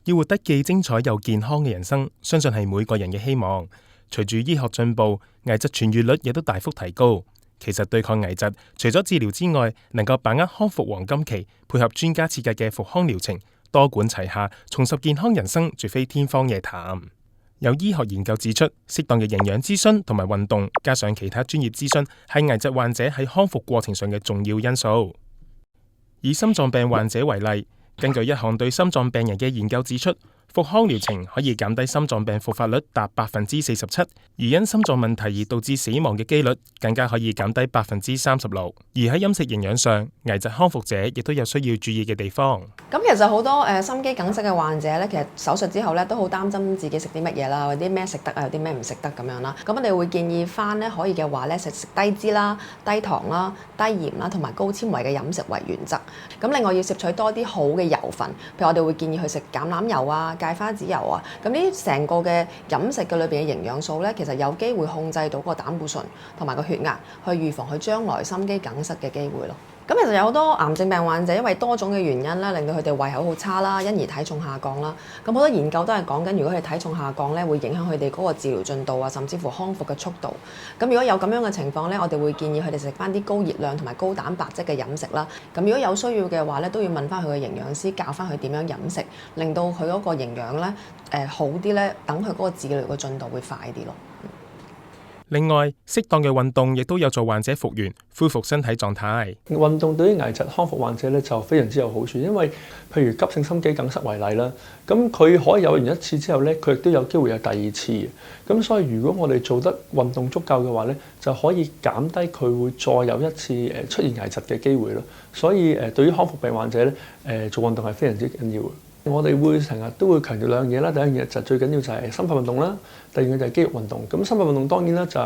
要活得既精彩又健康嘅人生，相信係每個人嘅希望。隨住醫學進步，危疾痊癒率亦都大幅提高。其實對抗危疾，除咗治療之外，能夠把握康復黃金期，配合專家設計嘅復康療程，多管齊下，重拾健康人生，絕非天方夜譚。有醫學研究指出，適當嘅營養諮詢同埋運動，加上其他專業諮詢，係危疾患者喺康復過程上嘅重要因素。以心臟病患者為例，根據一項對心臟病人嘅研究指出，復康療程可以減低心臟病復發率達47%，而因心臟問題而導致死亡嘅機率更加可以減低36%。而喺飲食營養上，危疾康復者亦都有需要注意嘅地方。咁其實好多心肌梗塞嘅患者咧，其實手術之後咧都好擔心自己食啲乜嘢啦，或者啲咩食得啊，有啲咩唔食得咁樣啦。咁我哋會建議翻咧，可以嘅話咧食低脂啦、低糖啦、低鹽啦，同埋高纖維嘅飲食為原則。咁另外要攝取多啲好嘅油分，譬如我哋會建議去食橄欖油啊、芥花籽油啊。咁呢啲成個嘅飲食嘅裏邊嘅營養素咧，其實有機會控制到個膽固醇同埋個血壓，去預防佢將來心肌梗塞嘅機會咯。咁其實有好多癌症病患者，因為多種嘅原因咧，令到佢哋胃口好差啦，因而體重下降啦。咁好多研究都係講緊，如果佢哋體重下降咧，會影響佢哋嗰個治療進度啊，甚至乎康復嘅速度。咁如果有咁樣嘅情況咧，我哋會建議佢哋食翻啲高熱量同埋高蛋白質嘅飲食啦。咁如果有需要嘅話咧，都要問翻佢嘅營養師，教翻佢點樣飲食，令到佢嗰個營養咧好啲咧，等佢嗰個治療嘅進度會快啲咯。另外，適當嘅運動亦都有助患者復原、恢復身體狀態。運動對於危疾康復患者咧就非常之有好處，因為譬如急性心肌梗塞為例啦，咁佢可以有完一次之後咧，佢亦都有機會有第二次嘅。咁所以如果我哋做得運動足夠嘅話咧，就可以減低佢會再有一次出現危疾嘅機會咯。所以對於康復病患者咧，做運動係非常之緊要嘅。我哋會成日都會強調兩樣嘢啦，第一樣嘢就最緊要就係心肺運動啦，第二樣就係肌肉運動。咁心肺運動當然啦，就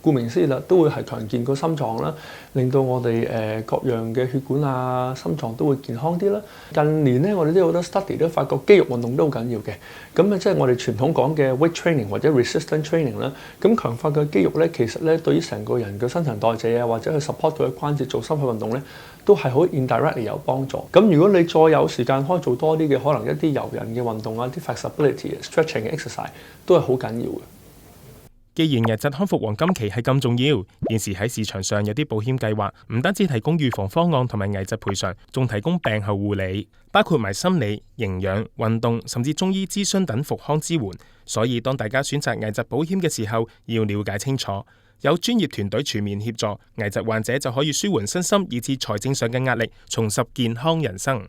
顧名思義啦，都會係強健個心臟啦，令到我哋各樣嘅血管啊、心臟都會健康啲啦。近年咧，我哋都有好多 study 都發覺肌肉運動都好緊要嘅。咁即係我哋傳統講嘅 weight training 或者 resistance training 啦。咁強化嘅肌肉咧，其實咧對於成個人嘅新陳代謝啊，或者去 support 佢嘅關節做心肺運動咧，都係好 indirectly 有幫助。咁如果你再有時間可以做多啲嘅，可能一啲柔韌嘅運動啊，啲 flexibility、stretching 嘅 exercise 都係好緊要嘅。既然危疾康復黃金期係咁重要，現時喺市場上有啲保險計劃，唔單止提供預防方案同埋危疾賠償，仲提供病後護理，包括埋心理、營養、運動，甚至中醫諮詢等復康支援。所以當大家選擇危疾保險嘅時候，要了解清楚，有專業團隊全面協助，危疾患者就可以舒緩身心以至財政上嘅壓力，重拾健康人生。